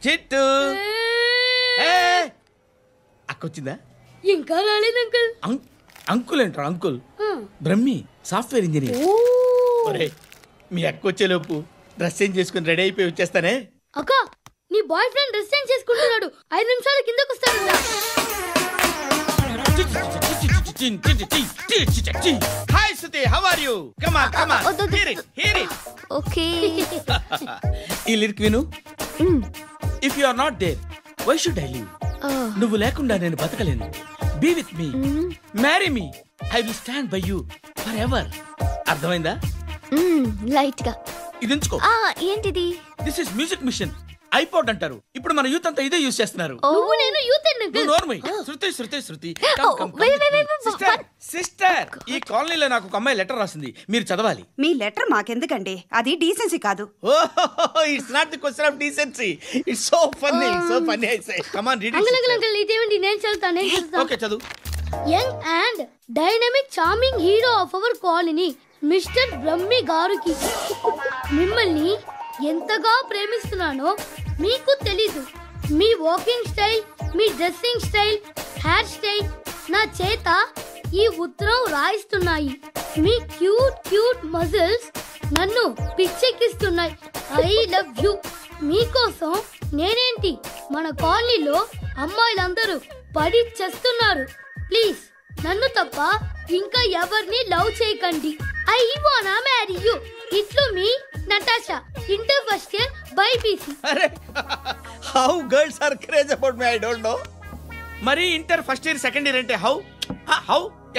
చిట్టు అక్కొచ్చిందా? ఇంకా రాలేదు అంకుల్. అంకుల్ ఏంట్రా అంకుల్? Brahmi software engineer. మీ అక్క వచ్చేలోపు డ్రెస్ చేంజ్ చేసుకుని రెడీ అయిపోయి వచ్చేస్తానే. అక్క నీ బాయ్ ఫ్రెండ్ డ్రెస్ చేంజ్ చేసుకుంటున్నాడు, 5 నిమిషాల కిందకు వస్తాడు. Hi Suthi, how are you? Come on come on, hear it. Okay. ఈ లిరిక్ విను. If you are not there why should I live? నువ్వు లేకుండా నేను బతకలేను. Be with me, marry me, I will stand by you forever. అర్థమైందా? Light గా. ఇది ఎంచుకో. ఏంటిది? This is music machine, iPod అంటారు. ఇప్పుడు మన యూత్ అంతా ఇదే యూజ్ చేస్తున్నారు. నువ్వు నేను యూత్ అంకుల్. నోర్మై. శృతి శృతి శృతి. సిస్టర్, ఈ కాలనీలో నాకు ఒక అమ్మాయి లెటర్ రాసింది, మీరు చదవాలి. మీ లెటర్ మాకెందుకండి, అది డీసెన్సీ కాదు. It's not the question of decency, it's so funny, so funny. I say come on read it. Uncle ఇదేంటి? నేను చదువుతాను. ఓకే చదువు. Young and dynamic charming hero of our colony mister Brahmi గారికి మిమ్మల్ని ఎంతగా ప్రేమిస్తున్నానో మీకు తెలీదు. మీ వాకింగ్ స్టైల్, మీ డ్రెస్సింగ్ స్టైల్, హెయిర్ స్టైల్ నా చేత ఈ ఉత్తరం రాయిస్తున్నాయి. మీ క్యూట్ క్యూట్ మజిల్స్ నన్ను పిచ్చెక్కిస్తున్నాయి. I love you. మీకోసం నేనేంటి, మన కాలనీలో అమ్మాయిలందరూ పడి చేస్తున్నారు. ప్లీజ్ నన్ను తప్ప ఇంకా ఎవరిని లవ్ చేయకండి. ఐ వానా మ్యారీ యూ. ఇట్లు మీ Natasha, inter first year BiPC. అరే how girls are craze about me, I don't know. మరి inter first year second year అంటే how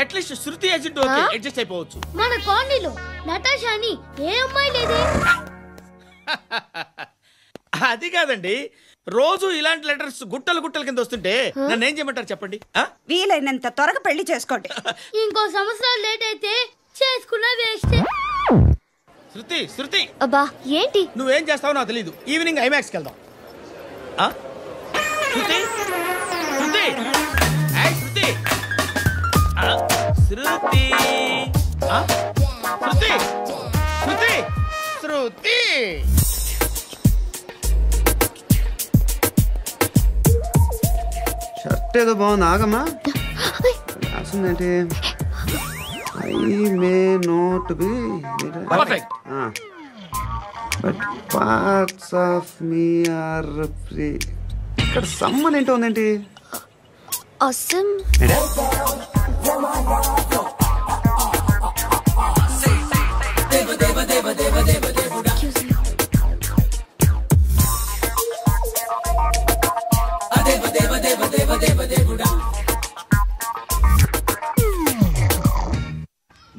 at least Shruti agent okay adjust అయిపోవచ్చు. మన కాలనీలో నటాషాని ఏ అమ్మాయి లేదే. అది కాదండి, రోజు ఇలాంటి లెటర్స్ గుట్టలు గుట్టల కింద వస్తుంటే నన్ను ఏం చేయమంటారు చెప్పండి? వీలైనంత త్వరగా పెళ్లి చేసుకోండి. ఇంకో సంవత్సరాలు లేట్ అయితే చేసుకున్న వేస్ట్. శృతి శృతి. అబ్బా ఏంటి? నువ్వేం చేస్తావో నాకు తెలీదు. ఈవినింగ్ ఐమాక్స్కి వెళ్దాం. శృతి శృతి శృతి శృతి శృతి శృతి శృతి. షర్ట్ ఏదో బాగుంది, ఆగమ్మా. రాసిందేంటి? I may not be but parts of me are free. ఇక్కడ సమ్మన్ ఏంటో ఉందేంటి? awesome.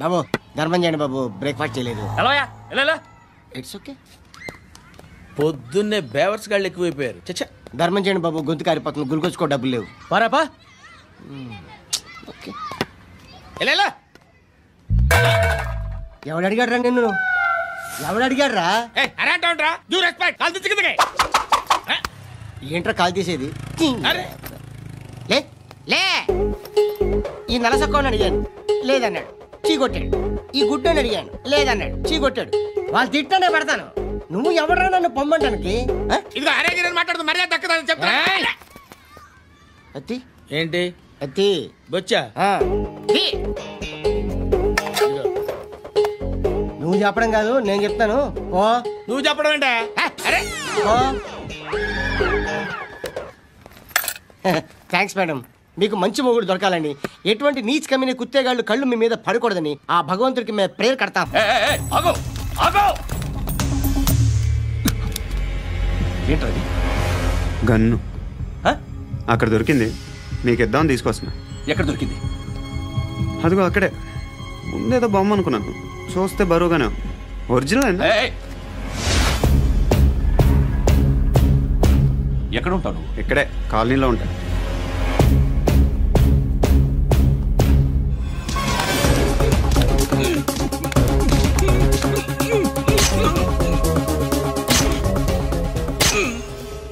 బాబు ధర్మం చేయండి బాబు, బ్రేక్ఫాస్ట్ చేయలేదు. It's okay. పొద్దున్నే బేవర్స్ గాళ్ళు ఎక్కువైపోయారు. చచ్చా, ధర్మం చేయండి బాబు, గొంతు కారిపోతుంది, గురికొచ్చుకో డబ్బులు లేవు. పారాపా. ఓకే. ఎవడు అడిగాడు రా నిన్ను? ఎవడు అడిగాడు రా? ఏంట్రా కాల్ తీసేది? లే లే. ఈ నలసక్కని అడిగాను, లేదన్నాడు, చీ కొట్టాడు. ఈ గుడ్డని అడిగాను, లేదన్నాడు, చీ కొట్టాడు. వాళ్ళు తిట్టానే పెడతాను. నువ్వు ఎవడరా నన్ను పొమ్మంటానికి? అత్తి ఏంటి? అత్తి బొచ్చా. నువ్వు చెప్పడం కాదు, నేను చెప్తాను. ఓ నువ్వు చెప్పడం ఏంటా? Thanks madam. మీకు మంచి మొగుడు దొరకాలని, ఎటువంటి నీచ్ కమ్మిన కుత్తేగాళ్ళు కళ్ళు మీ మీద పడకూడదని ఆ భగవంతుడికి మేము ప్రేయర్ కడతాం. ఏంటది? గన్ను అక్కడ దొరికింది, మీకు ఇద్దామని తీసుకొస్తున్నా. ఎక్కడ దొరికింది? అదిగో అక్కడే. ముందేదో బొమ్మ అనుకున్నాను, చూస్తే బరువుగానే. ఒరిజినల్ అండి. ఎక్కడ ఉంటాను? ఇక్కడే కాలనీలో ఉంటాను.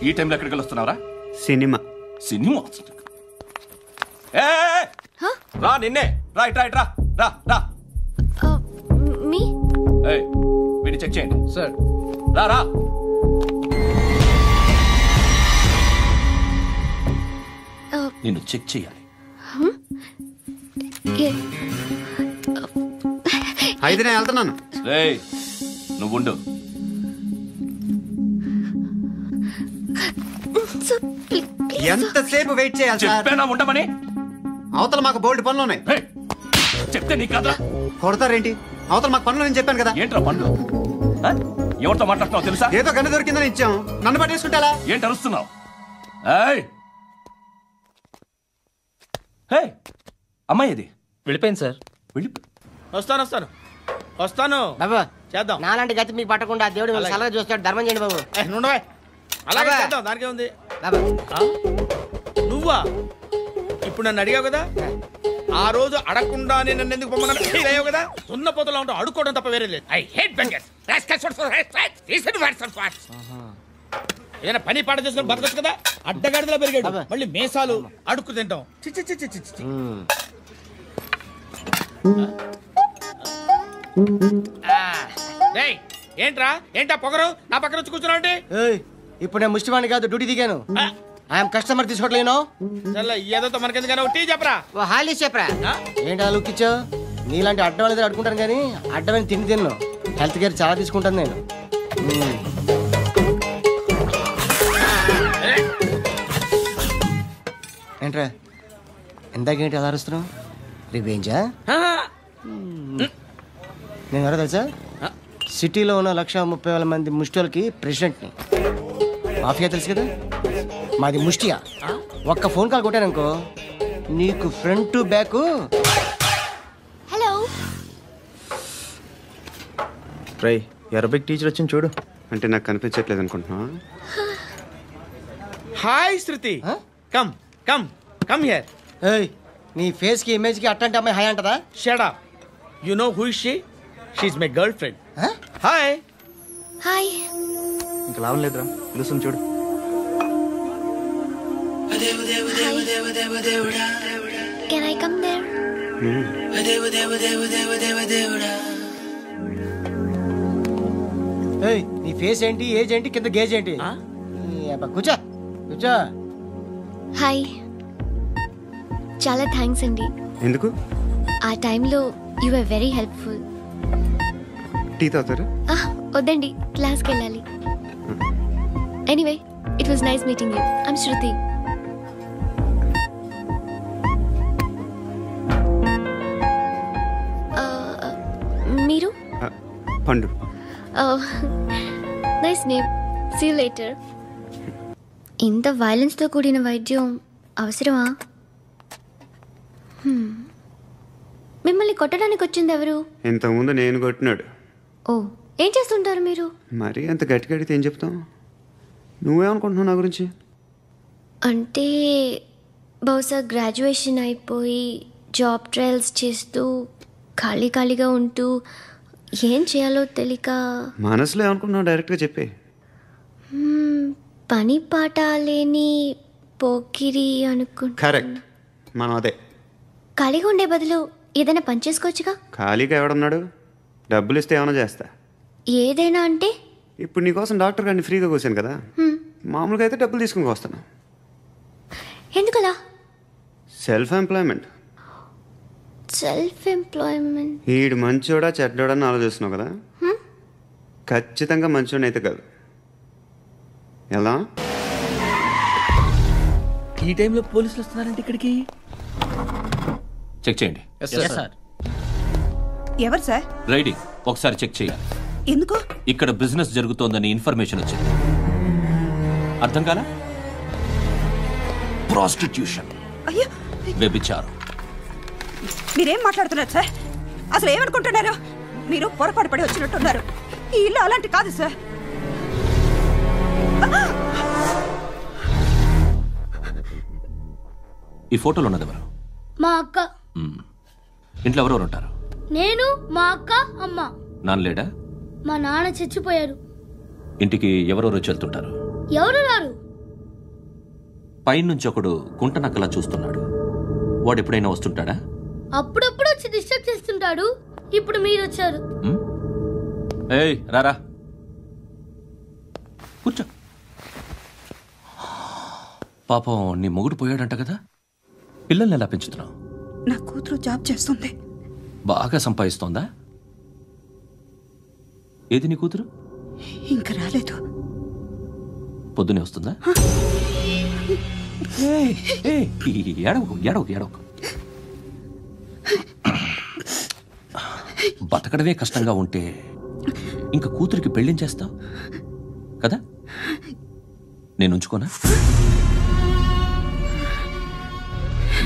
ఈ టైంలో ఎక్కడికి వస్తున్నారా? సినిమా. సినిమా రా, నిన్నే రా, ఇట్రా ఇట్రా, రా రా. మీ వీడిని చెక్ చేయండి సార్. రా రా. నిన్ను చెక్ చేయాలి. అయితే నేను వెళ్తున్నాను. రేయ్ నువ్వు ఉండు. ఎంతసేపు వెయిట్ చేయాలి సార్? చెప్పేనా ఉండమని? అవతల మాకు బోల్డ్ పనులు ఉన్నాయి. చెప్తే నీకు కదా కొడతారేంటి? అవతల మాకు పనులు నేను చెప్పాను కదా. ఏంట్రా పనులు? ఎవరితో మాట్లాడుతున్నావు తెలుసా? ఏదో గన్ను దొరికిందని ఇచ్చాం, నన్ను పట్టేసుకుంటా. ఏంటి అరుస్తున్నావు? అమ్మాయి ఇది వెళ్ళిపోయింది సార్. వస్తాను బాబు చేద్దాం. నాలాంటి గతి మీకు పట్టకుండా దేవుడు మిమ్మల్ని సలహా చూస్తాడు. ధర్మం చేయండి బాబు. నుండవే అలాగే బాబా. చేద్దాం, దానికే ఉంది. బాబు నువ్వా ఇప్పుడు నన్ను అడిగావు కదా, ఆ రోజు అడగకుండానే నన్ను ఎందుకు పొమ్మన్నావు ఫీల్ అయ్యావు కదా. సున్న పోతలో ఉంటావు, అడుక్కోవడం తప్ప వేరే లేదు. I hate bangers. ఏదైనా పని పాట చేసుకుని బతకొచ్చు కదా. అడ్డగాడిదలా పెరిగాడు, మళ్ళీ మేసాలు అడుక్కు తింటాం. చిచ్చి చిచ్చి చిచ్చి. ఏంట్రా ఏంటా పొగరు నా పక్కన వచ్చి కూర్చున్నావు అంటే? ఇప్పుడు నేను ముష్టివాణి కాదు, డ్యూటీ దిగాను. ఐఎమ్ కస్టమర్ తీసుకోవట్లేను. ఏదో మనకెందుకైనా టీ చెప్పరా. హాలీ చెప్పరా. ఏంటి లుక్ ఇచ్చావు? నీలాంటి అడ్డం అనేది అడుకుంటాను కానీ అడ్డమైన తిండి తిన్ను. హెల్త్ కేర్ చాలా తీసుకుంటాను నేను. ఏంట్రా ఇందాకేంటి అలా అరుస్తున్నావు? రివేంజా? నేను ఎవరో తెలుసా? సిటీలో ఉన్న 130,000 మంది ముష్టిలకి ప్రెసిడెంట్ని. మాఫియా తెలుసు కదా, మాది ముష్టియా. ఒక్క ఫోన్ కాల్ కొట్టాననుకో నీకు ఫ్రంట్ టు బ్యాక్. హలో రై అరబిక్ టీచర్ వచ్చింది చూడు. అంటే నాకు కనిపించట్లేదు అనుకుంటున్నా. Hi Shruti, come come come here. ఏయ్ నీ ఫేస్ కి ఇమేజ్ కి అట్టంటే అమ్మాయి హాయ్ అంటదా? Shut up. You know who is she? She is my girlfriend. Hi hi. ఇంకా లాభం లేదురా, పిలుస్తుంది చూడు. Can I come there? ఏయ్ నీ ఫేస్ ఏంటి, ఏజ్ ఏంటి, కింద గేజ్ ఏంటి? కూర్చో కూర్చో. హాయ్. చాలా థ్యాంక్స్ అండి. ఎందుకు? ఆ టైంలో you are very helpful. Tea తాగుతారా? వద్దండి, క్లాస్కి వెళ్ళాలి. Anyway it was nice meeting you. I'm Shruti. మీరు? Pandu. Nice name. See you later. ఇంత వైలెన్స్తో కూడిన వైద్యం అవసరమా? మిమ్మల్ని కొట్టడానికి వచ్చింది ఎవరు? ఇంతకుముందు నేను కొట్టినాడు. ఓ, ఏం చేస్తుంటారు మీరు? మరి అంత గట్టిగా అడిగితే ఏం చెప్తాం? నువ్వేమనుకుంటున్నావు నా గురించి? అంటే బహుశా గ్రాడ్యుయేషన్ అయిపోయి జాబ్ ట్రయల్స్ చేస్తూ ఖాళీగా ఉంటూ ఏం చేయాలో తెలియక. మనసులో ఏమనుకుంటున్నావు డైరెక్ట్గా చెప్పే. పని పాట లేని పోకిరి అనుకుంటా. కరెక్ట్, మనం అదే. ఖాళీగా ఉండే బదులు ఏదైనా పని చేసుకోవచ్చుగా. ఖాళీగా ఎవడన్నాడు? డబ్బులు ఇస్తే ఏమైనా చేస్తా. ఏదైనా అంటే? ఇప్పుడు నీకోసం డాక్టర్ గారిని ఫ్రీగా కూర్చాను కదా, మామూలుగా అయితే డబ్బులు తీసుకుని వస్తాను. ఎందుకలా? Self employment. Self employment. ఈడు మంచోడా చెడ్డోడా అని ఆలోచిస్తున్నావు కదా, ఖచ్చితంగా మంచోడని అయితే కాదు. ఎలా? ఈ టైంలో పోలీసులు వస్తున్నారంటే ఇక్కడికి? చెక్ చేయండి. ఎవరు సార్? రైడింగ్ ఒకసారి చెక్ చేయాలి. ఎందుకు? ఇక్కడ బిజినెస్ జరుగుతోందని ఇన్ఫర్మేషన్ వచ్చింది. అర్థం కాలా? ప్రాస్టిట్యూషన్, అయ్యో వ్యభిచారం. మీరేం మాట్లాడుతున్నారు సార్? అసలు ఏమనుకుంటున్నారు? మీరు పొరపాటు పడి వచ్చినట్టున్నారు. ఈ ఇల్లు అలాంటి కాదు సార్. ఈ ఫోటోలో ఉన్నది ఎవరు? మా అక్క. ఇంట్లో ఎవరెవరు ఉంటారు? నేను, మా అక్క, అమ్మ. నాన్న లేడా? మా నాన్న చచ్చిపోయారు. ఇంటికి ఎవరెవరు వచ్చి వెళ్తుంటారు? ఎవరు రారు. పైనుంచి ఒకడు గుంట నక్కలా చూస్తున్నాడు. వాడు ఎప్పుడైనా వస్తుంటాడా? అప్పుడప్పుడు వచ్చి డిస్టర్బ్ చేస్తుంటాడు. ఇప్పుడు మీరు వచ్చారు. ఏయ్ రారా, కూర్చో. పాపం నీ మొగుడు పోయాడంట కదా, పిల్లల్ని ఎలా పెంచుతున్నావు? నా కూతురు జాబ్ చేస్తుంది. బాగా సంపాదిస్తోందా? ఏది నీ కూతురు? ఇంకా రాలేదు. పొద్దునే వస్తుందా? ఏడవకు ఏడవకు ఏడవకు. బతకడమే కష్టంగా ఉంటే ఇంకా కూతురికి పెళ్ళించేస్తావు కదా? నేను ఉంచుకోనా?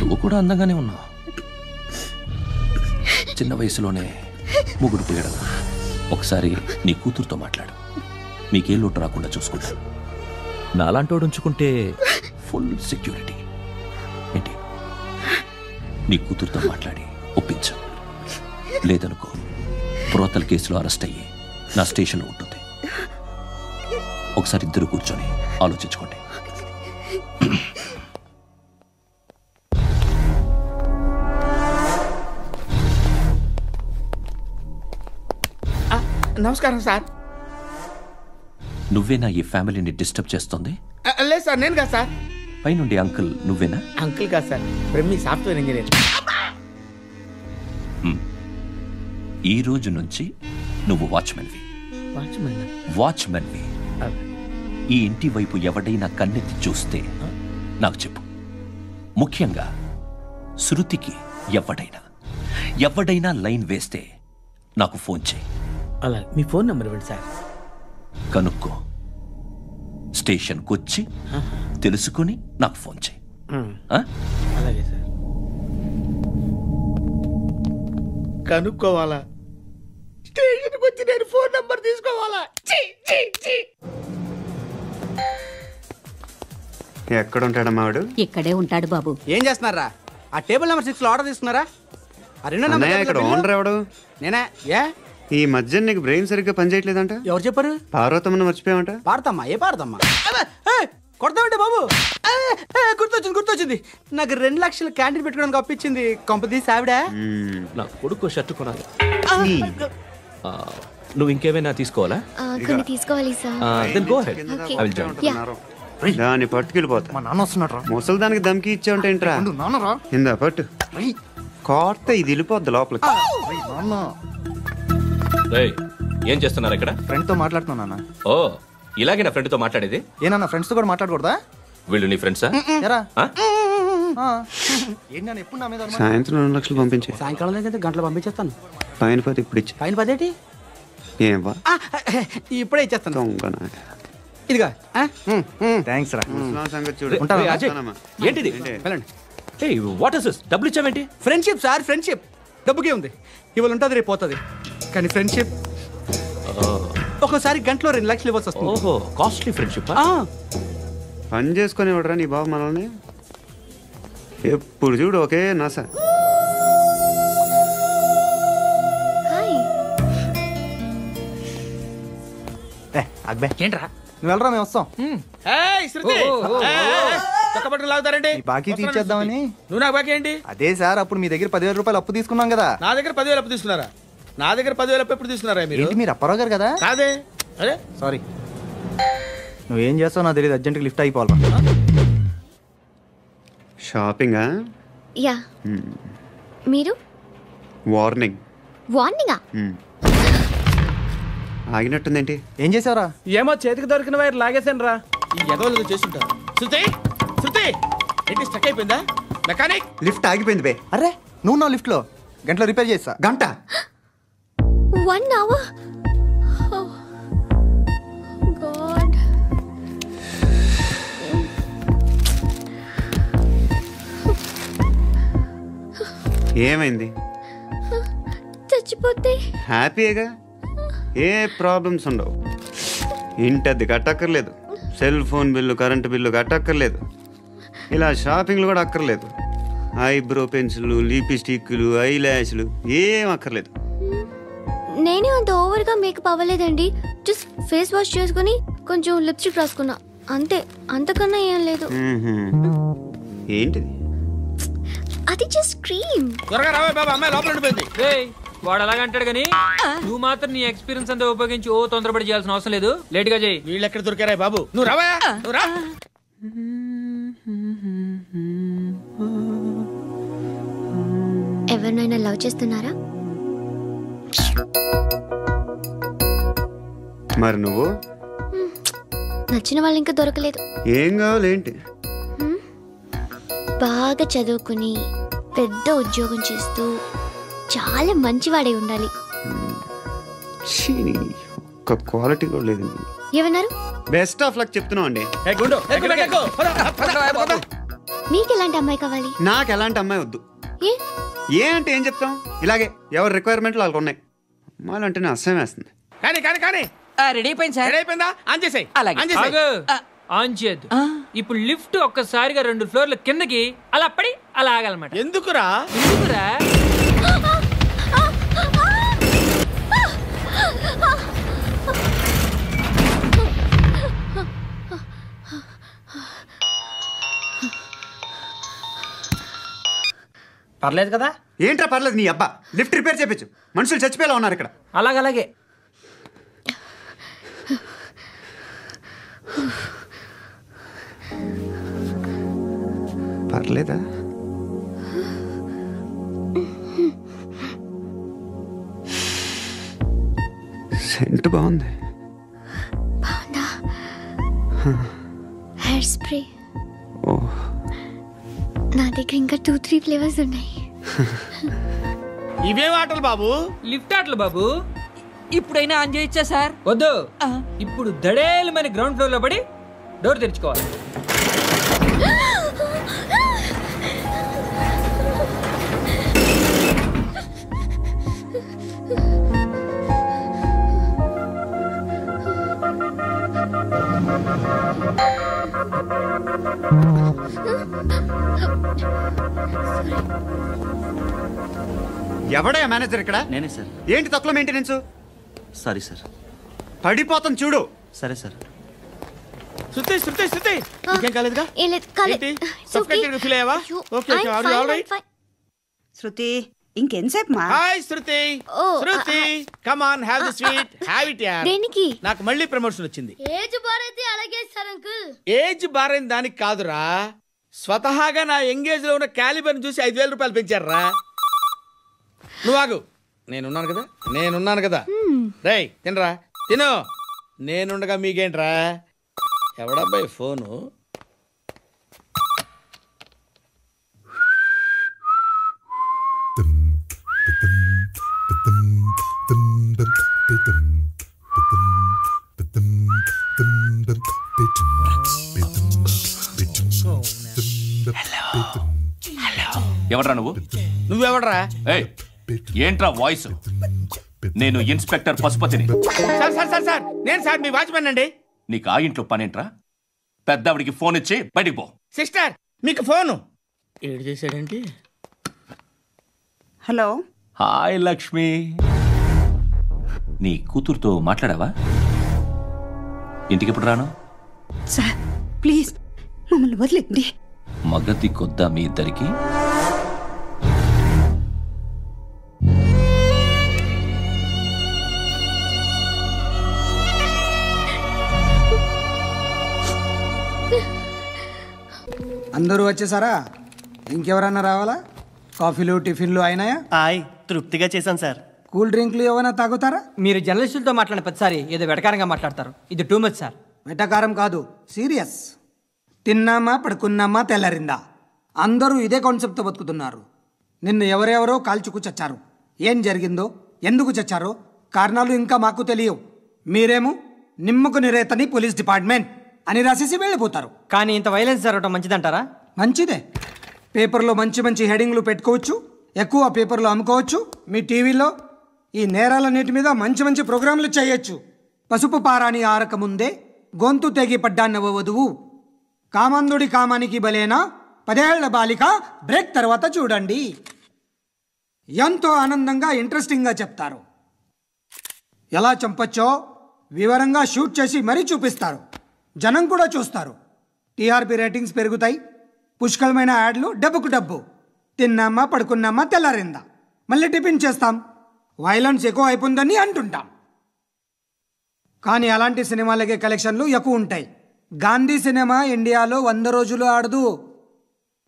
నువ్వు కూడా అందంగానే ఉన్నావు. చిన్న వయసులోనే ముగ్గురు పోయడం. ఒకసారి నీ కూతురుతో మాట్లాడు. మీకే లోటు రాకుండా చూసుకుంటాను. నాలాంటోడు ఉంచుకుంటే ఫుల్ సెక్యూరిటీ. ఏంటి? నీ కూతురుతో మాట్లాడి ఒప్పించు. లేదనుకో ప్రోతల కేసులో అరెస్ట్ అయ్యి నా స్టేషన్లో ఉంటుంది. ఒకసారి ఇద్దరు కూర్చొని ఆలోచించుకోండి. నమస్కారం సార్. నువ్వేనా ఈ ఫ్యామిలీని డిస్టర్బ్ చేస్తుంది? లేదు సార్, నేను కాదు సార్. పైనుండి అంకుల్ నువ్వేనా? అంకుల్ కాదు సార్, బ్రహ్మి సాఫ్ట్వేర్ ఇంజనీర్. ఈ రోజు నుంచి నువ్వు వాచ్మెన్వి. వాచ్మెన్వి. ఈ ఇంటి వైపు ఎవడైనా కన్నెత్తి చూస్తే నాకు చెప్పు. ముఖ్యంగా శృతికి ఎవడైనా లైన్ వేస్తే నాకు ఫోన్ చేయి. అలా మీ ఫోన్ నెంబర్ ఇవ్వండి సార్. కనుక్కో, స్టేషన్కి వచ్చి తెలుసుకుని నాకు ఫోన్ చేయి. అలాగే సార్. కనుక్కోవాలా? స్టేషన్కి వచ్చి నేను ఫోన్ నెంబర్ తీసుకోవాలా? ఎక్కడ ఉంటాడమ్మా వాడు? ఇక్కడే ఉంటాడు బాబు. ఏం చేస్తున్నారా? ఆ టేబుల్ నెంబర్ 6 లో ఆర్డర్ తీసుకున్నారా? ఆ రెండో నెంబర్ ఇక్కడ ఓనర్ ఎవడు? నేనే. ఏ ఈ మధ్య నీకు బ్రెయిన్ సరిగ్గా పనిచేయట్లేదంట. ఎవరు చెప్పారు? పార్వతమ్మను మర్చిపోయామంట. పాడతామ్మా? ఏ పాడతామ్మా? కొడతామంటే బాబు. గుర్తొచ్చింది. నాకు 2 లక్షలు క్యాంటీన్ పెట్టుకోవడానికి అప్పించింది కొంపదీసి ఆవిడ. నా కొడుకు షర్ట్ కొనాలి. నువ్వు ఇంకేమైనా తీసుకోవాలా? కొన్ని తీసుకోవాలి సార్. దాన్ని పట్టుకెళ్ళిపోతా. మా నాన్న వస్తున్నాడు. ముసలి దానికి దమ్కి ఇచ్చావుంటే ఏంట్రా? ఇందా పట్టు. కోర్త ఇది వెళ్ళిపోద్ది లోపలికి. ఏం చేస్తున్నారు ఇక్కడ? ఫ్రెండ్ తో మాట్లాడుతున్నా. ఓ, ఇలాగే నా ఫ్రెండ్ తో మాట్లాడేది? ఏనా ఫ్రెండ్స్ తో కూడా మాట్లాడకూడదా? వీళ్ళు నీ ఫ్రెండ్సా? ఎప్పుడు నా మీద సాయంత్రం 2 లక్షలు పంపించే. సాయంకాలం దగ్గర గంటలు పంపించేస్తాను. పైన 10 ఇప్పుడు ఇచ్చే. పైన 10 ఏంటి? ఏం వా ఇప్పుడే ఇచ్చేస్తాను. ఇదిగా థ్యాంక్స్ రా. సంగతి చూడు. ఏంటిది? What is this? డబ్బులు ఇచ్చావేంటి? Friendship sir, friendship. డబ్బుకే ఉంది. ఇవాళ ఉంటుంది, రేపు పోతుంది. కానీ ఫ్రెండ్షిప్ ఒక్కోసారి గంటలో 2 లక్షలు ఇవ్వాల్సి వస్తుంది. ఓహో, కాస్ట్లీ ఫ్రెండ్షిప్. పని చేసుకొని ఇవ్వడరా నీ బాబు మనల్ని? ఎప్పుడు చూడు ఓకే నాసా. ఏంట్రా నువ్వు వెళ్ళరా, మేము వస్తాం. లాగుతారండి. బాకీ తీర్చేద్దామని. నువ్వు నాకు బాకీ ఏంటి? అదే సార్, అప్పుడు మీ దగ్గర 10,000 రూపాయలు అప్పు తీసుకున్నాం కదా. నా దగ్గర 10,000 అప్పు తీసుకున్నారా? నా దగ్గర 10,000 అప్పు ఎప్పుడు తీసుకున్నారా మీరు? మీరు అప్పారావు గారు కదా? కాదే. అరే సారీ. నువ్వేం చేస్తావు నాకు తెలియదు. అర్జెంట్గా లిఫ్ట్ అయిపోవాలి. షాపింగా? యా. మీరు? వార్నింగ్. వార్నింగా? ఆగినట్టుందేంటి? ఏం చేసావురా? ఏమో చేతికి దొరికిన వైర్ లాగేసాను రా. ఈ ఎగవలు చేస్తుంటారు. శృతి ఏంటి స్టక్ అయిపోయిందా? మెకానిక్. లిఫ్ట్ ఆగిపోయింది బే. అరే నువ్వు నా లిఫ్ట్ లో గంటలో రిపేర్ చేస్తా. గంట? 1 hour? Oh, God. ఏమైంది? చచ్చిపోతే హ్యాపీగా, ఏ ప్రాబ్లమ్స్ ఉండవు. ఇంటి అద్దె కట్టక్కర్లేదు, cell phone bill, current bill కట్టక్కర్లేదు, ఇలా షాపింగ్లు కూడా అక్కర్లేదు. ఐబ్రో పెన్సిల్, లిప్స్టిక్లు, ఐ ల్యాష్లు ఏం అక్కర్లేదు. నేనే అంత ఓవర్గా మేకప్ అవ్వలేదండి. జస్ట్ ఫేస్ వాష్ చేసుకుని కొంచెం లిప్స్టిక్ రాసుకున్నా అంతే. అంతకన్నా ఏం లేదు. ఏంటిది? అది జస్ట్ క్రీమ్. త్వరగా రావే బాబా, అమ్మాయి లోపల ఉండిపోయింది. వాడు అలాగంటాడు కానీ నువ్వు మాత్రం నీ ఎక్స్పీరియన్స్ అంతా ఉపయోగించి తొందరపడి చేయాల్సిన అవసరం లేదు. లేట్ గా చేయి. వీళ్ళు ఎక్కడ దొరికారా బాబు? నువ్వు రావా, నువ్వు రా. ఎవరినైనా లవ్ చేస్తున్నారా? మరి నువ్వు? నచ్చిన వాళ్ళు ఇంకా దొరకలేదు. ఏం కావాలి ఏంటి? బాగా చదువుకుని పెద్ద ఉద్యోగం చేస్తూ చాలా మంచివాడే ఉండాలి. ఒక్క క్వాలిటీ కూడా లేదు. ఏమన్నారు? బెస్ట్ ఆఫ్ లక్ చెప్తున్నావు అండి. మీకు ఎలాంటి అమ్మాయి కావాలి? నాకు ఎలాంటి అమ్మాయి వద్దు. ఏ అంటే ఏం చెప్తాం, ఇలాగే ఎవరి రిక్వైర్మెంట్లు వాళ్ళకు ఉన్నాయి. అమ్మాయిలు అంటేనే అసహ్యం వేస్తుంది. కానీ రెడీ అయిపోయింది సార్. రెడీ అయిపోయిందా? ఆన్ చేసేయ్. ఆన్ చేయద్దు. ఇప్పుడు లిఫ్ట్ ఒక్కసారిగా 2 ఫ్లోర్ల కిందకి అలా పడి అలా ఆగాలన్నమాట. ఎందుకురా? పర్లేదు కదా? ఏంట్రా పర్లేదు నీ అబ్బా. లిఫ్ట్ రిపేర్ చేయించు. మనుషులు చచ్చిపోయేలా ఉన్నారు ఇక్కడ. అలాగే పర్లేదా? సెంట్ బాగుంది. Hair spray. ఓ, నా దగ్గర ఇంకా 2-3 ఫ్లేవర్స్ ఉన్నాయి. ఇవేం ఆటలు బాబు? లిఫ్ట్ ఆటలు బాబు. ఇప్పుడైనా ఆన్ చేయొచ్చా సార్? వద్దు. ఇప్పుడు దడేలు మన గ్రౌండ్ ఫ్లోర్ లో పడి డోర్ తెరుచుకోవాలి. ఎవడే మేనేజర్ ఇక్కడ? నేనే సార్. ఏంటి తక్కువ మెయింటెనెన్స్? Sorry sir. పడిపోతాం చూడు. సరే సార్. శృతి ఇంకేం కాలేదుగా? ఫీల్ అయ్యావా? Okay are you all right? Shruti ఇంకెంతసేపు మా? Hi Shruti. Shruti come on, have the sweet. Have it యార్. దేనికి? నాకు మళ్ళీ ప్రమోషన్ వచ్చింది. ఏజ్ బారైతే అలాగే సార్ అంకుల్. ఏజ్ బారైన దానికి కాదురా, స్వతహాగా నా ఎంగేజ్ లో ఉన్న క్యాలిబర్ చూసి 5,000 రూపాయలు పెంచారా. నువ్వు ఆగు, నేనున్నాను కదా. రేయ్ తినరా, తిను. నేనుండగా మీకేంట్రా? ఎవడబ్బాయి ఫోను? ఎవడ్రా నువ్వు? నువ్వెవడ్రా? ఏంట్రా వాయిస్? నేను ఇన్స్పెక్టర్ పశుపతిని. సార్ నేను సార్ మీ వాచ్మెన్ అండి. నీకు ఆ ఇంట్లో పనేంట్రా? పెద్దవిడికి ఫోన్ ఇచ్చి బయటికి పో. సిస్టర్ మీకు ఫోను. ఏడు చేశాడండి. హలో. హాయ్ లక్ష్మి. నీ కూతురుతో మాట్లాడావా? ఇంటికి ఎప్పుడు రాను? సార్ ప్లీజ్ మమ్మల్ని వదిలేండి. మగతి కొద్దా మీ ఇద్దరికి? అందరూ వచ్చేసారా? ఇంకెవరన్నా రావాలా? కాఫీలు టిఫిన్లు అయినాయా? తృప్తిగా చేశాను సార్. కూల్ డ్రింక్లు ఏమైనా తాగుతారా? మీరు జర్నలిస్టులతో మాట్లాడిన ప్రతిసారి ఏదో వెటకారంగా మాట్లాడతారు. ఇది టూ మచ్ సార్. వెటకారం కాదు, సీరియస్. తిన్నామా పడుకున్నామా తెల్లరిందా, అందరూ ఇదే కాన్సెప్ట్తో బతుకుతున్నారు. నిన్ను ఎవరెవరో కాల్చుకు చచ్చారు. ఏం జరిగిందో, ఎందుకు చచ్చారో కారణాలు ఇంకా మాకు తెలియవు. మీరేమో నిమ్మకు నిరేతని పోలీస్ డిపార్ట్మెంట్ అని రాసేసి వెళ్ళిపోతారు. కానీ ఇంత వైలెన్స్ జరగటం మంచిదంటారా? మంచిదే. పేపర్లో మంచి మంచి హెడింగ్లు పెట్టుకోవచ్చు, ఎక్కువ పేపర్లు అమ్ముకోవచ్చు. మీ టీవీలో ఈ నేరాలన్నిటి మీద మంచి మంచి ప్రోగ్రాంలు చేయొచ్చు. పసుపు పారాని ఆరక ముందే గొంతు తెగి పడ్డాన్నవ వధువు, కామందుడి కామానికి బలేనా 10 ఏళ్ల బాలిక బ్రేక్ తర్వాత చూడండి. ఎంతో ఆనందంగా ఇంట్రెస్టింగ్గా చెప్తారు. ఎలా చంపచ్చో వివరంగా షూట్ చేసి మరీ చూపిస్తారు. జనం కూడా చూస్తారు. టీఆర్పీ రేటింగ్స్ పెరుగుతాయి. పుష్కలమైన యాడ్లు, డబ్బుకు డబ్బు. తిన్నామా పడుకున్నామా తెల్లారిందా, మళ్ళీ టిఫిన్ చేస్తాం. వైలెన్స్ ఎక్కువ అయిపోయిందని అంటుంటాం. కానీ అలాంటి సినిమాలకే కలెక్షన్లు ఎక్కువ ఉంటాయి. గాంధీ సినిమా ఇండియాలో 100 రోజులు ఆడదు.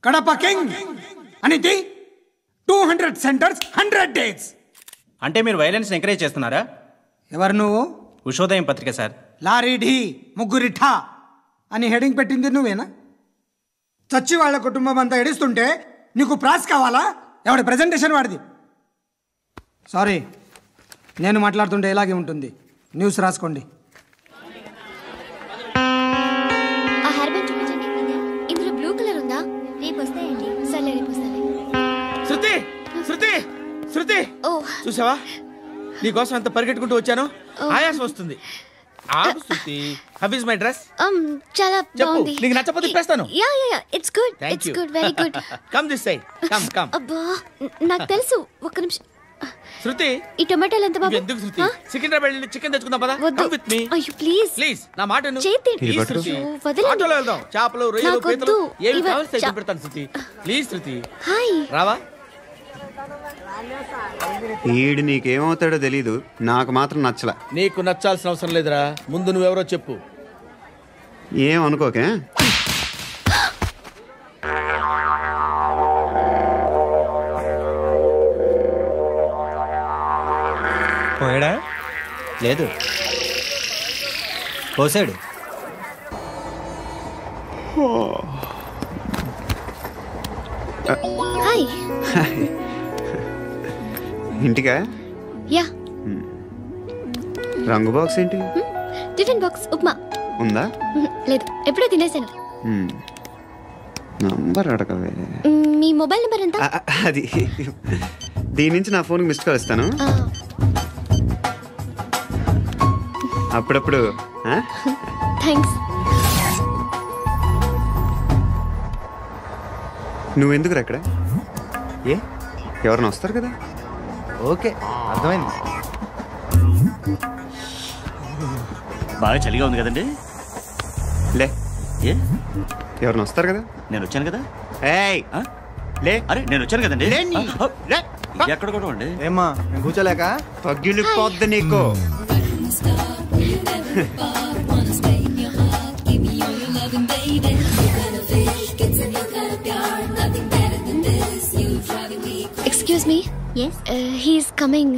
కడప కింగ్ అని 200 సెంటర్స్ 100 డేస్. అంటే మీరు వైలెన్స్ ఎంకరేజ్ చేస్తున్నారా? ఎవరు నువ్వు? ఉషోదయం పత్రిక సార్. లారీ ఢీ ముగ్గురి ఠా అని హెడింగ్ పెట్టింది నువ్వేనా? చచ్చి వాళ్ళ కుటుంబం అంతా ఎడుస్తుంటే నీకు ప్రాస్ కావాలా? ఎవడి ప్రెజెంటేషన్ వాడిది. సారీ, నేను మాట్లాడుతుంటే ఇలాగే ఉంటుంది. న్యూస్ రాసుకోండి. ఆ హెయిర్ బ్యాండ్ చూపించండి. ఇందులో బ్లూ కలర్ ఉందా? రేపు వస్తాయండి. సరే రేపు వస్తాయి. శృతి శృతి శృతి, చూసావా నీకోసం ఎంత పరిగెట్టుకుంటూ వచ్చాను. ఆయాసం వస్తుంది. ఆగు Shruti. How is my dress? చాలా చెప్పు, బాగుంది. నీకు నచ్చకపోతే తిప్పేస్తాను. Yeah yeah yeah, it's good. It's good, very good. Come this side. Come come. అబ్బా, నాకు తెలుసు. ఒక్క నిమిషం. శృతి, ఈ టొమాటోలు ఎంత బాబు? ఎందుకు శృతి? సికింద్రాబాద్ వెళ్ళి చికెన్ తెచ్చుకుందాం పద. Come with me. అయ్యో ప్లీజ్ ప్లీజ్, నా మాట విను. చేతి ప్లీజ్ శృతి, వదలండి. ఆటోలో వెళ్దాం. చేపలు, రొయ్యలు, నాకు పీతలు వద్దు. ఏమి కావాలి తెచ్చి పెడతాను శృతి. Please Shruti. హాయ్. రావా? ఈడు నీకేమవుతాడో తెలీదు, నాకు మాత్రం నచ్చలా. నీకు నచ్చాల్సిన అవసరం లేదురా. ముందు నువ్వెవరో చెప్పు. ఏం అనుకోకే. పోయాడా? లేదు, పోసాడు. హాయ్. ఇంటికా? యా. రంగు బాక్స్ ఏంటి? టిఫిన్ బాక్స్ ఉప్మా ఉందా? లేదు, ఎప్పుడో తినేసాను. నంబర్ అడగవే. మీ మొబైల్ నెంబర్ ఎంత? అది దీని నుంచి నా ఫోన్కి మిస్డ్ కాల్ ఇస్తాను. అప్పుడప్పుడు. థ్యాంక్స్. నువ్వెందుకురా అక్కడ? ఏ ఎవరైనా వస్తారు కదా? ఓకే, అర్థమైంది. బాగా చలిగా ఉంది కదండి. లే, ఏ ఎవరైనా వస్తారు కదా? నేను వచ్చాను కదా. ఏయ్ లే. అరే నేను వచ్చాను కదండి. ఎక్కడ కూడా ఉండి ఏమ్మా, నేను కూర్చోలేక పగిలిపోద్ది నీకు. Excuse me. Yes, he's coming.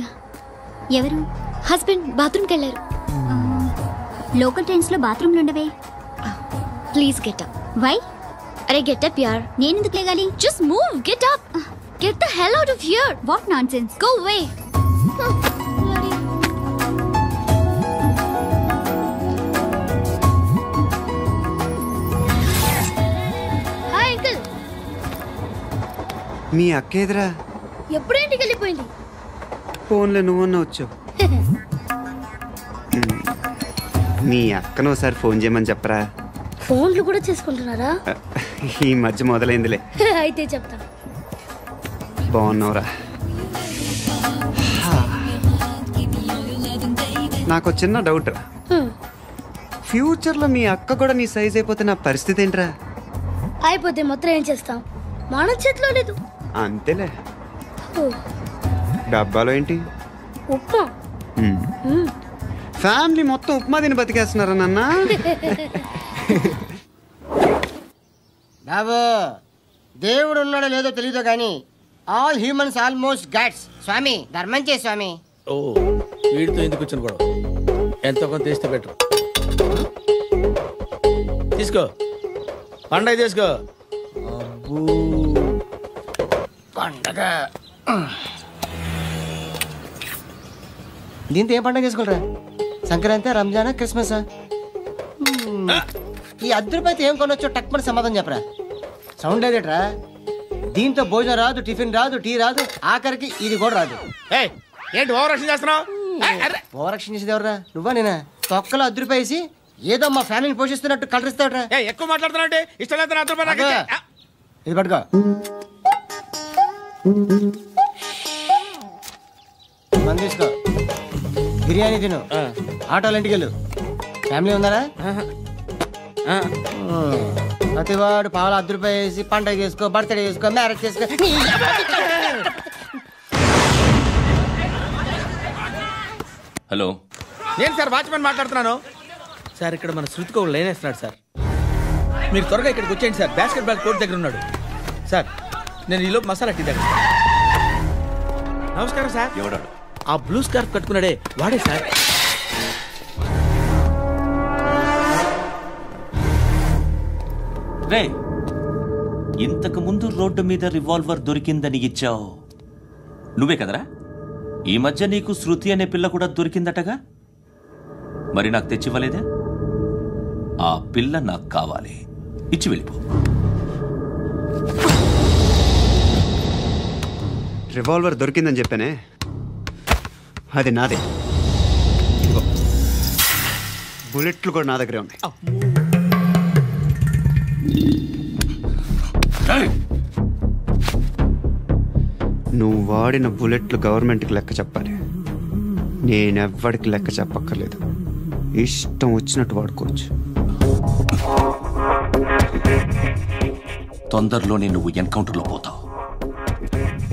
ఎవరు? హస్బెండ్ బాత్రూమ్కి వెళ్ళారు. లోకల్ ట్రైన్స్ లో బాత్రూమ్లు ఉండవే. Please get up. వై? అరే గెట్ అప్ యార్. నేను ఎందుకు లేగాలి? Just move, get up. Get the hell out of here. What nonsense. Go away. Hi uncle. మీ అక్క ఎదురా? ఎప్పుడు ఇంటికి వెళ్ళిపోయింది. ఫోన్లో నువ్వన్నా వచ్చావు. మీ అక్కను ఒకసారి ఫోన్ చేయమని చెప్పరా. ఫోన్లు కూడా చేసుకుంటున్నారా? ఈ మధ్య మొదలైందిలే. అయితే చెప్తా. బాగున్నావురా? నాకు చిన్న డౌట్ రా. ఫ్యూచర్లో మీ అక్క కూడా నీ సైజ్ అయిపోతే నా పరిస్థితి ఏంట్రా? అయిపోతే మొత్తం ఏం చేస్తాం? మన చేతిలో లేదు. అంతేలే. డబ్బాలో ఏంటి? ఉప్మా. ఫ్యామిలీ మొత్తం ఉప్మా తిని బతికేస్తున్నారా నాన్న? బాబు, దేవుడు ఉన్నాడో లేదో తెలీదు కానీ ఆల్ హ్యూమన్స్ ఆల్మోస్ట్ గాడ్స్. స్వామి ధర్మం చే స్వామి. ఓ, వీడితో ఎందుకు వచ్చిన గొడవ? ఎంతో కొంత తీస్తే బెటర్. తీసుకో, పండగ తీసుకో. పండగ దీంతో ఏం పండగ చేసుకోరా? సంక్రాంతి, రంజానా, క్రిస్మస్? ఈ ₹10 ఏం కొనొచ్చో టక్మని సమాధానం చెప్పరా. సౌండ్ లేదేట్రా? దీంతో భోజనం రాదు, టిఫిన్ రాదు, టీ రాదు, ఆఖరికి ఇది కూడా రాదు. ఏంటి ఓవర్ యాక్షన్ చేస్తున్నావు? ఓవర్ యాక్షన్ చేసేది ఎవరా? నువ్వా నేనా? తొక్కలో ₹10 వేసి ఏదో మా ఫ్యామిలీని పోషిస్తున్నట్టు కలరిస్తావుట్రా. ఎక్కువ మాట్లాడుతున్నా. ఇష్టం లేదు. ఇది పట్టుకో. మంది తీసుకో, బిర్యానీ తిను, ఆటోలు ఇంటికి వెళ్ళు. ఫ్యామిలీ ఉన్నారా? ప్రతివాడు పావులు ₹10 వేసి పండగ చేసుకో, బర్త్డే చేసుకో, మ్యారేజ్ చేసుకో. హలో, నేను సార్ వాచ్మెన్ మాట్లాడుతున్నాను. సార్, ఇక్కడ మన శృతికి ఒక లైన్ వేస్తున్నాడు సార్. మీరు త్వరగా ఇక్కడికి వచ్చేయండి సార్. బాస్కెట్ బాల్ కోర్ట్ దగ్గర ఉన్నాడు సార్. నేను ఈలోపు మసాలా టీ దగ్గర. నమస్కారం సార్. ఎవడాడు? ఆ బ్లూ స్కార్ఫ్ కట్టుకున్నాడే వాడే సార్. రే, ఇంతకు ముందు రోడ్డు మీద రివాల్వర్ దొరికిందని ఇచ్చావు నువ్వే కదరా? ఈ మధ్య నీకు శృతి అనే పిల్ల కూడా దొరికిందటగా, మరి నాకు తెచ్చివ్వలేదే? ఆ పిల్ల నాకు కావాలి, ఇచ్చి వెళ్ళిపో. రివాల్వర్ దొరికిందని చెప్పానే, అది నాదే. బుల్లెట్లు కూడా నా దగ్గరే ఉన్నాయి. నువ్వు వాడిన బుల్లెట్లు గవర్నమెంట్కి లెక్క చెప్పాలి. నేనెవ్వడికి లెక్క చెప్పక్కర్లేదు. ఇష్టం వచ్చినట్టు వాడుకోవచ్చు. తొందరలోనే నువ్వు ఎన్కౌంటర్లో పోతావు,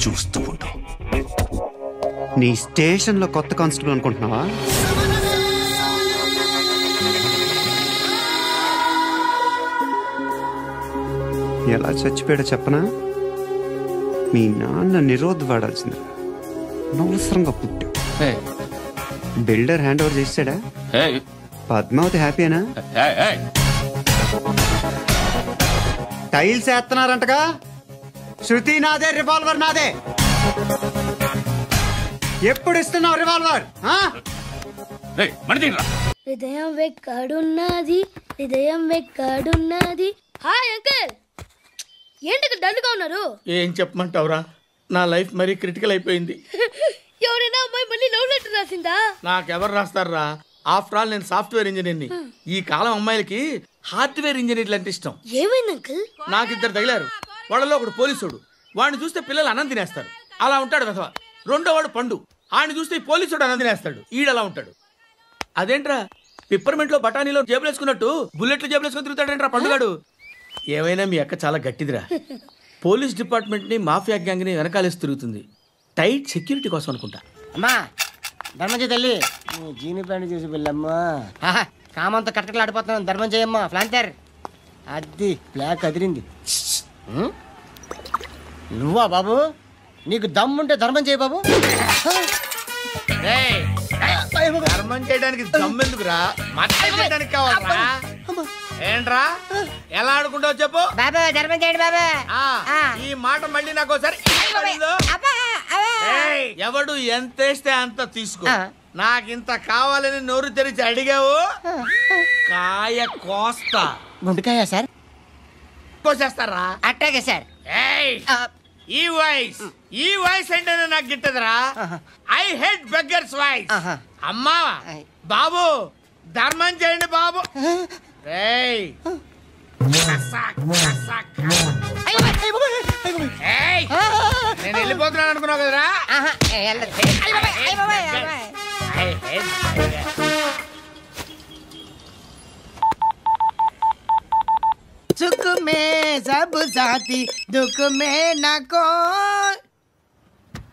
చూస్తూ ఉంటావు. నీ స్టేషన్లో కొత్త కానిస్టేబుల్ అనుకుంటున్నావా? ఎలా చచ్చిపోయాడో చెప్పనా? మీ నాన్న నిరోధ్ వాడాల్సింది. అనవసరంగా పుట్టావు. బిల్డర్ హ్యాండ్ ఓవర్ చేసాడా? పద్మావతి హ్యాపీనా? టైల్స్ వేస్తున్నారంటగా. శృతి నాదే, రివాల్వర్ నాదే. ఎప్పుడు ఇస్తున్నావు రివాల్వర్? హృదయం వెక్కడున్నది, హృదయం వెక్కడున్నది. హాయ్ అంకుల్, ఏంటి డల్గా ఉన్నారు? ఏం చెప్పమంటావురా, నా లైఫ్ మరీ క్రిటికల్ అయిపోయింది. ఎవరైనా అమ్మాయి మళ్ళీ లవ్ లెటర్ రాసిందా? నాకెవరు రాస్తారా? ఆఫ్టర్ ఆల్ నేను సాఫ్ట్వేర్ ఇంజనీర్ని. ఈ కాలం అమ్మాయిలకి హార్డ్వేర్ ఇంజనీర్లు అంటే ఇష్టం. ఏమైంది అంకుల్? నాకు ఇద్దరు తగిలారు. వాళ్ళలో ఒకడు పోలీసుడు, వాడిని చూస్తే పిల్లలు అన్నం తినేస్తారు, అలా ఉంటాడు వెధవ. రెండో వాడు పండు, ఆడిని చూస్తే ఈ పోలీసుడు అన్నం తినేస్తాడు, ఈడలా ఉంటాడు. అదేంట్రా పిప్పర్మెంట్ లో బఠానీలో జేబులు వేసుకున్నట్టు బుల్లెట్లు జేబులు వేసుకుని తిరుగుతాడేంట్రా పండుగాడు? ఏమైనా మీ అక్క చాలా గట్టిదిరా. పోలీస్ డిపార్ట్మెంట్ ని మాఫియా గ్యాంగ్ ని వెనకాలేసి తిరుగుతుంది. టైట్ సెక్యూరిటీ కోసం అనుకుంటా. అమ్మా ధర్మం చేయి తల్లి, జీని ప్యాంట్ చేసి వెళ్ళమ్మా. కామంతో కట్టకలు ఆడిపోతున్నాను, ధర్మం చేయమ్మా. ఫ్లాంటర్ అది బ్లాక్ అదిరింది. నువ్వా బాబు? నీకు దమ్ముంటే ధర్మం చేయి బాబు. ధర్మం చేయడానికి దమ్మెందుకురా, మచ్చ చేయడానికి కావాలరా. ఏంట్రా ఎలా ఆడుకుంటావు చెప్పు బాబా? ధర్మం చేయండి బాబా. ఈ మాట మళ్ళీ నాకు ఒకసారి. ఎవడు ఎంత వేస్తే అంత తీసుకో. నాకింత కావాలని నోరు తెరిచి అడిగావు, కాయ కోస్తా. గుంటకాయ సార్? కోసేస్తారా? అట్టాగే సార్. ఈ వాయిస్ ఏంటనే నాకు గిట్టదురా. I hate beggars voice. అమ్మా బాబు ధర్మం చేయండి బాబు. నేను వెళ్ళిపోతున్నాను అనుకున్నావు కదరా. సుఖ మే సబ్ సాథీ దుఃఖ మే నాకో.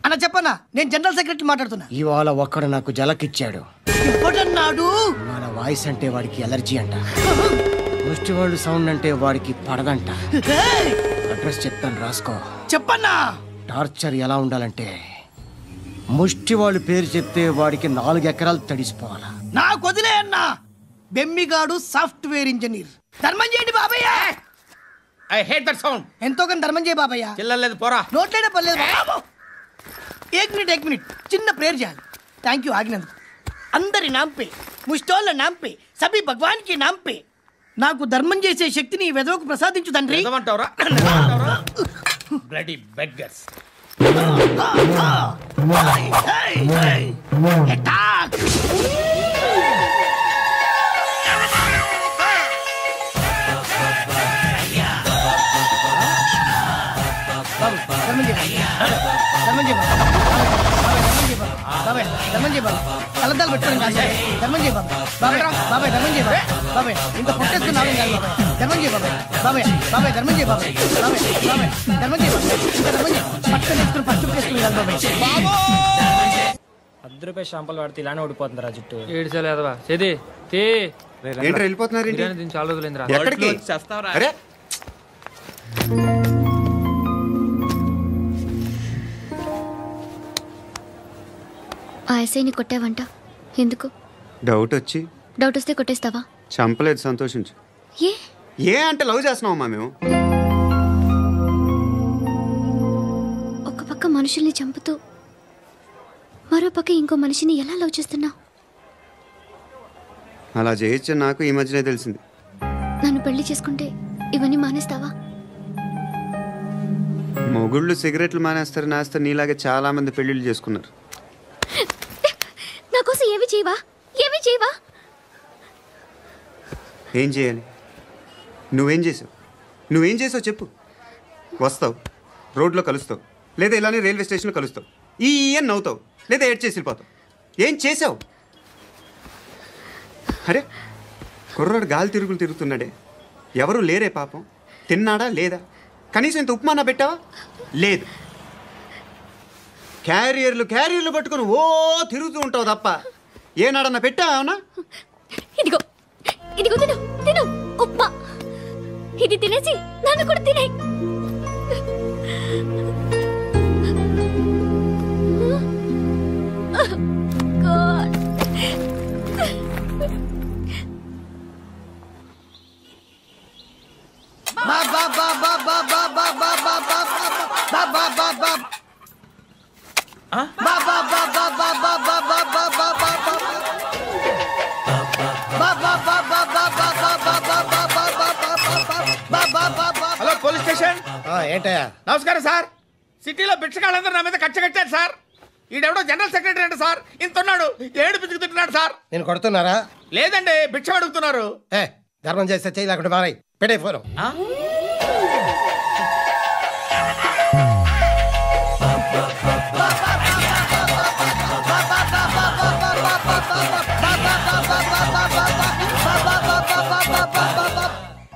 అన్న చెప్పన్నా, నేను జనరల్ సెక్రటరీ మాట్లాడుతున్నా. ఇవాళ ఒక్కడు నాకు జలకిచ్చాడు. ఇప్పుడన్నాడు మన వాయిస్ అంటే వాడికి ఎలర్జీ అంట, ముష్టి వాళ్ళు సౌండ్ అంటే వాడికి పడదంట. అడ్రస్ చెప్తాను రాసుకో. చెప్పన్నా. టార్చర్ ఎలా ఉండాలంటే ముష్టి వాళ్ళు పేరు చెప్తే వాడికి 4 ఎకరాలు తడిసిపోవాలా. నాకు వదిలే అన్నా. బెమ్మిగాడు సాఫ్ట్వేర్ ఇంజనీర్. ధర్మం చేయండి బాబయ్య. I hate that sound. ఎంతో కానీ ధర్మం చేయ బాబయ్య. చిల్లలేదు పోరా. నోట్లేడే పర్లేదు బాబు. ఏక్ మినిట్ చిన్న ప్రేయర్ చేయాలి. థ్యాంక్ యూ ఆగినందుకు. అందరి నాంపే, ముష్టోళ్ళ నాంపే, సభీ భగవాన్ కి నాంపే నాకు ధర్మం చేసే శక్తిని ఈ వెధవకు ప్రసాదించు తండ్రి. Bloody beggars. కలద్దాలు పెట్టుకోండి కాదు. ధర్మం చేయ బాబాయ్. బాబాయ్ ధర్మం చేయ బాబాయ్. ఇంత పొట్టేసుకున్నావు కాదు బాబాయ్. ధర్మం చేయ బాబాయ్. బాబాయ్ ధర్మం చేయ బాబాయ్. ధర్మం చేయ బాబాయ్. ఇంకా ధర్మం చేయ. పట్టుకొని వేసుకుని పట్టు వేసుకుని కాదు బాబాయ్. 10 రూపాయలు షాంపులు వాడితే ఇలానే ఓడిపోతుంది రా జుట్టు. ఏడ్చలేదవా చేది తే ఏంటి వెళ్ళిపోతున్నారు? దీన్ని చాలా రోజులైందిరా. ఎక్కడికి? అరే ఆ ఎస్ఐని కొట్టావంట, ఎందుకు? డౌట్ వచ్చి. డౌట్ వస్తే కొట్టేస్తావా? చంపలేదు, సంతోషించు. ఏ అంటే లవ్ చేస్తున్నామమ్మా మేము. ఒక పక్క మనుషుల్ని చంపుతూ మరో పక్క ఇంకో మనిషిని ఎలా లవ్ చేస్తున్నావు? అలా చేయొచ్చు నాకు ఈ మధ్యనే తెలిసింది. నన్ను పెళ్లి చేసుకుంటే ఇవన్నీ మానేస్తావా? మొగుళ్ళు సిగరెట్లు మానేస్తారు, నాస్తారు. నీలాగే చాలా మంది పెళ్లిళ్ళు చేసుకున్నారు. నా కోసం ఏమి చేయవా? ఏమి చేయవా? ఏం చేయాలి? నువ్వేం చేసావు చెప్పు. వస్తావు, రోడ్లో కలుస్తావు, లేదా ఇలానే రైల్వే స్టేషన్లో కలుస్తావు, ఈ అని నవ్వుతావు, లేదా ఏడ్ చేసి వెళ్ళిపోతావు. ఏం చేసావు? అరే కుర్రాడు గాలి తిరుగుతున్నాడే, ఎవరు లేరే పాపం. తిన్నాడా లేదా? కనీసం ఇంత ఉప్మానా పెట్టావా? లేదు. క్యారియర్లు పట్టుకుని ఓ తిరుగుతూ ఉంటావు తప్ప ఏనాడన్నా పెట్టావా? ఇదిగో ఇదిగో తిను తిను ఉప్మా. ఇది తినేసి నన్ను కూడా తినే. Hello police station. ఏంటయ్యా? నమస్కారం సార్. సిటీలో భిక్షకాళ్ళందరూ నా మీద కట్ట కట్టారు సార్. ఈడెవడో జనరల్ సెక్రటరీ అంట సార్. ఇంత ఉన్నాడు, ఏడు పిచ్చుకు తింటున్నాడు సార్. నేను కొడుతున్నారా? లేదండి, భిక్ష అడుగుతున్నారు. ధర్మం చేస్తే చేయి, లేకుండా మారాయి. పెట్టే ఫోన్.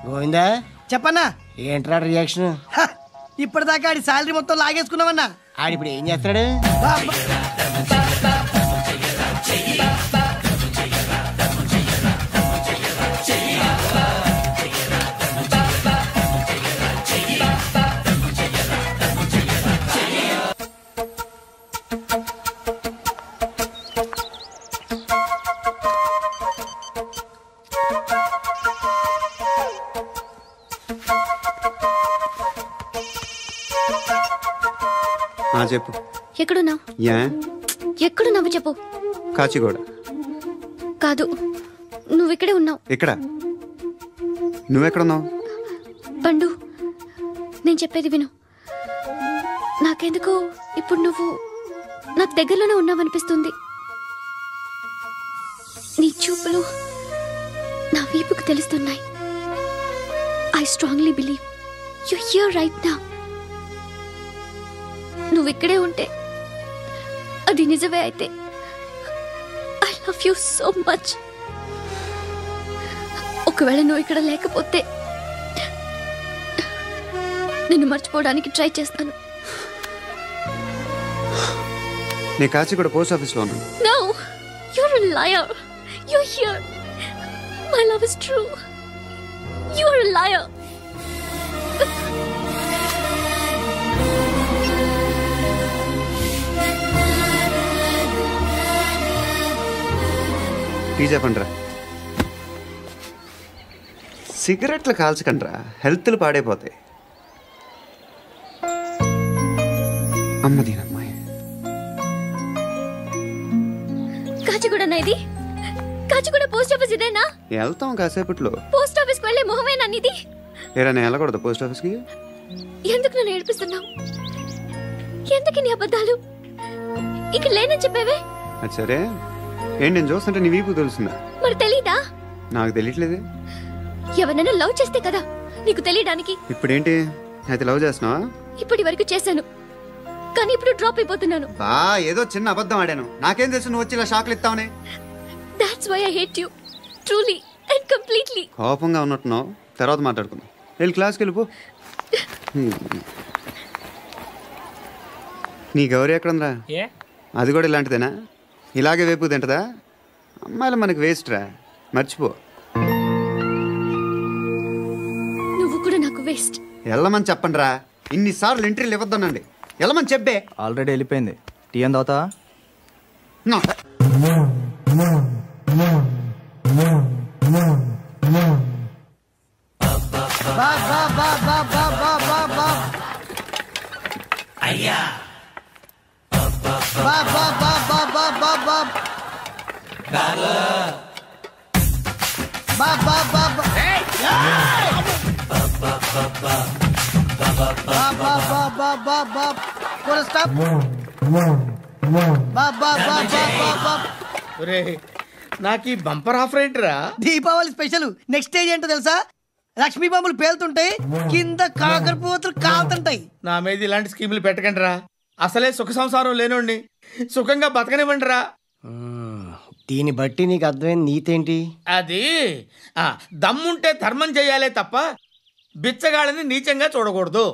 గోవిందా చెప్పన్నా. ఏంట్రా రియాక్షన్? ఇప్పటిదాకా ఆడి శాలరీ మొత్తం లాగేసుకున్నావన్నా. ఆడిప్పుడు ఏం చేస్తాడు? చెప్పు. ఎక్కడున్నావు? ఎక్కడున్నావు చెప్పు. కాచిగూడ. కాదు, నువ్వు ఇక్కడే ఉన్నావు. ఇక్కడ? నువ్వెక్కడున్నావు? పండు, నేను చెప్పేది విను. నాకెందుకో ఇప్పుడు నువ్వు నాకు దగ్గరలోనే ఉన్నావనిపిస్తుంది. నీ చూపులు నా వీపుకు తెలుస్తున్నాయి. I strongly believe you here right now. నువ్వు ఇక్కడే ఉంటే అది నిజమే అయితే I love you so much. ఒకవేళ నువ్వు ఇక్కడ లేకపోతే నిన్ను మర్చిపోవడానికి ట్రై చేస్తాను. నీ కాచిగూడ పోస్ట్ ఆఫీస్లో ఉన్నాను. No, you're a liar. You're here. My love is true. You're a liar. చెప్పండిరా. సిగరెట్లు కాల్చకండ్రా, హెల్త్లు పాడైపోతాయి. అమ్మదీనమ్మాయి. కాచిగూడ ఇది? కాచిగూడ పోస్ట్ ఆఫీస్ ఇదేనా? వెళ్తాం కాసేపట్లో. పోస్ట్ ఆఫీస్కి వెళ్ళే మొహమేనా నీది? ఏరా నేను వెళ్ళకూడదు పోస్ట్ ఆఫీస్కి? ఎందుకు నన్ను ఏడిపిస్తున్నావు? ఎందుకు నీ అబద్ధాలు? ఇక్కడ లేనని చెప్పేవే. అది సరే, ఏంటి నేను చూస్తుంటే నీ వీపు తెలుస్తుందా? మరి తెలీదా? నాకు తెలియట్లేదే. ఎవరైనా లవ్ చేస్తే కదా నీకు తెలియడానికి. ఇప్పుడేంటి అయితే లవ్ చేస్తున్నావా? ఇప్పటి వరకు చేశాను, కానీ ఇప్పుడు డ్రాప్ అయిపోతున్నాను. ఏదో చిన్న అబద్ధం ఆడాను. నాకేం తెలుసు నువ్వు వచ్చి ఇలా షాక్లు ఇస్తావని. That's why I hate you. Truly and completely. కోపంగా ఉన్నట్టున్నావు, తర్వాత మాట్లాడుకుందాం. వెళ్ళి క్లాస్కి వెళ్ళిపో. నీ గౌరీ ఎక్కడుందిరా? అది కూడా ఇలాంటిదేనా? ఇలాగే వేపు తింటదా? అమ్మాయిలు మనకి వేస్ట్ రా, మర్చిపో. నువ్వు కూడా నాకు వేస్ట్. వెళ్ళమని చెప్పండి రా. ఇన్నిసార్లు ఎంట్రీలు ఇవ్వద్దనండి. వెళ్ళమని చెప్పే. ఆల్రెడీ వెళ్ళిపోయింది. టీ అని తాగుతావా? అయ్యా నాకు ఈ బంపర్ ఆఫర్ ఏంటిరా? దీపావళి స్పెషల్. నెక్స్ట్ స్టేజ్ ఏంటో తెలుసా? లక్ష్మీ బాంబులు పేలుతుంటాయి, కింద కాకరపోతులు కాలుతుంటాయి. నా మీద ఇలాంటి స్కీములు పెట్టకండి రా. అసలే సుఖ సంసారం లేనోడిని సుఖంగా బతకనివ్వండి రా. దీన్ని బట్టి నీకు అర్థమైన నీతేంటి? అది దమ్ముంటే ధర్మం చేయాలే తప్ప బిచ్చగాళ్ళని నీచంగా చూడకూడదు.